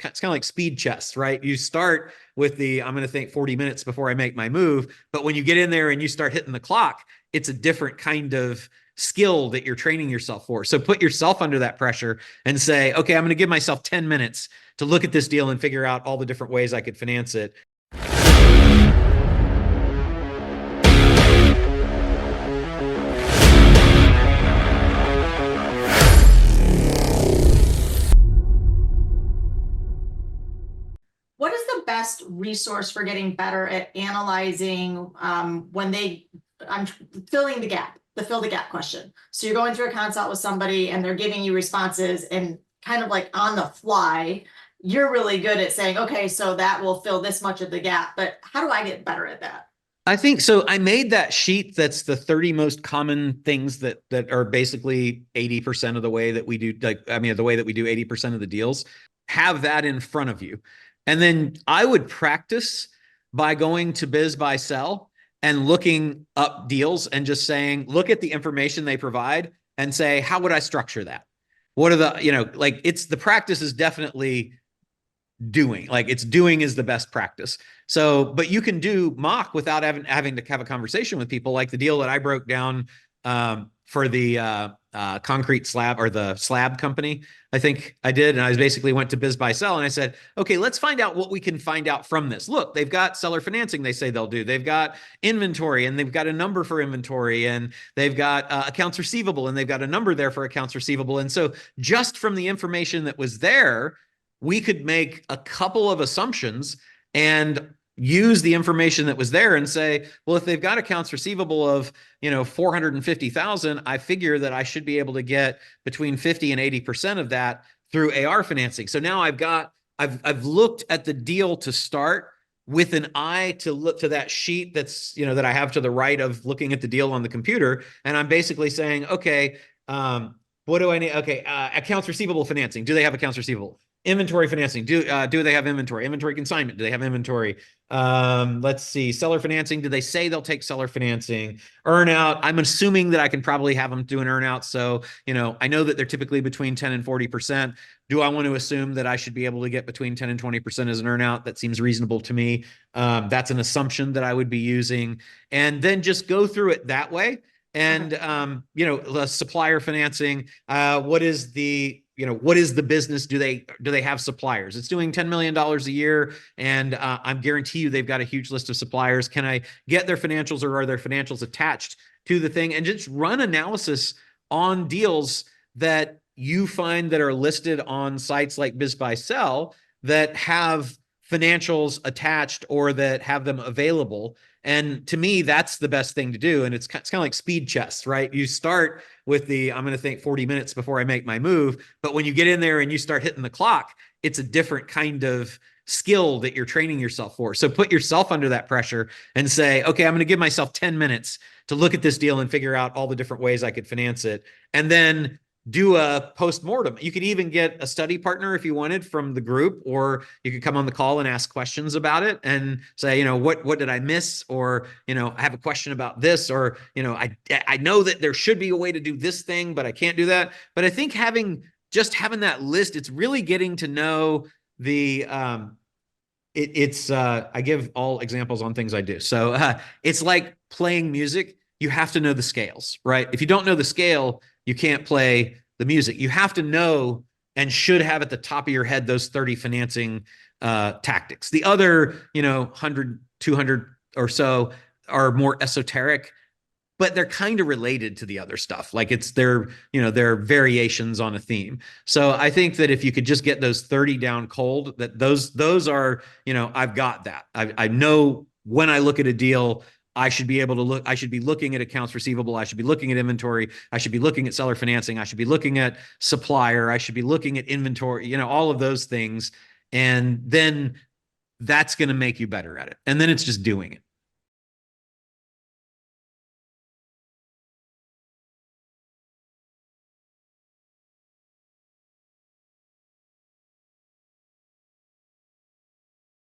it's kind of like speed chess, right? You start with the, I'm going to think 40 minutes before I make my move. But when you get in there and you start hitting the clock, it's a different kind of skill that you're training yourself for. So put yourself under that pressure and say, okay, I'm going to give myself 10 minutes to look at this deal and figure out all the different ways I could finance it. What is the best resource for getting better at analyzing when I'm filling the gap, the fill the gap question. So you're going through a consult with somebody and they're giving you responses and kind of like on the fly, you're really good at saying, okay, so that will fill this much of the gap, but how do I get better at that? I think so. I made that sheet that's the 30 most common things that are basically 80% of the way that we do, the way that we do 80% of the deals. Have that in front of you. And then I would practice by going to BizBuySell and looking up deals and just saying, look at the information they provide and say, how would I structure that? What are the, it's the practice is definitely doing. It's doing is the best practice. So, but you can do mock without having to have a conversation with people, like the deal that I broke down for the concrete slab, or the slab company, I think I did. And I basically went to BizBuySell and I said, okay, let's find out what we can find out from this. Look, they've got seller financing. They say they'll do. They've got inventory and they've got a number for inventory, and they've got accounts receivable and they've got a number there for accounts receivable. And so just from the information that was there, we could make a couple of assumptions and use the information that was there and say, well, if they've got accounts receivable of, 450,000, I figure that I should be able to get between 50 and 80% of that through AR financing. So now I've looked at the deal to start with an eye to look to that sheet that's, that I have to the right of looking at the deal on the computer. And I'm basically saying, okay, what do I need? Okay. Accounts receivable financing. Do they have accounts receivable? Inventory financing. Do they have inventory? Inventory consignment. Do they have inventory? Let's see. Seller financing. Do they say they'll take seller financing? Earnout. I'm assuming that I can probably have them do an earnout. So, I know that they're typically between 10 and 40%. Do I want to assume that I should be able to get between 10 and 20% as an earnout? That seems reasonable to me. That's an assumption that I would be using. And then just go through it that way. And, the supplier financing, what is the business? Do they have suppliers? It's doing $10 million a year. And I guarantee you they've got a huge list of suppliers. Can I get their financials, or are their financials attached to the thing? And just run analysis on deals that you find that are listed on sites like BizBuySell that have financials attached or that have them available. And to me, that's the best thing to do. And it's kind of like speed chess, right? You start with the, I'm going to think 40 minutes before I make my move. But when you get in there and you start hitting the clock, it's a different kind of skill that you're training yourself for. So put yourself under that pressure and say, okay, I'm going to give myself 10 minutes to look at this deal and figure out all the different ways I could finance it. And then do a post-mortem. You could even get a study partner if you wanted from the group, or you could come on the call and ask questions about it and say, what did I miss? Or, I have a question about this, or, I know that there should be a way to do this thing, but I can't do that. But I think having that list, it's really getting to know the, I give all examples on things I do. So it's like playing music. You have to know the scales, right? If you don't know the scale, you can't play the music. You have to know and should have at the top of your head those 30 financing tactics. The other, 100, 200 or so are more esoteric, but they're kind of related to the other stuff. They're variations on a theme. So I think that if you could just get those 30 down cold, that those are, I've got that. I know when I look at a deal, I should be able to look, I should be looking at accounts receivable. I should be looking at inventory. I should be looking at seller financing. I should be looking at supplier. I should be looking at inventory, all of those things. And then that's going to make you better at it. And then it's just doing it.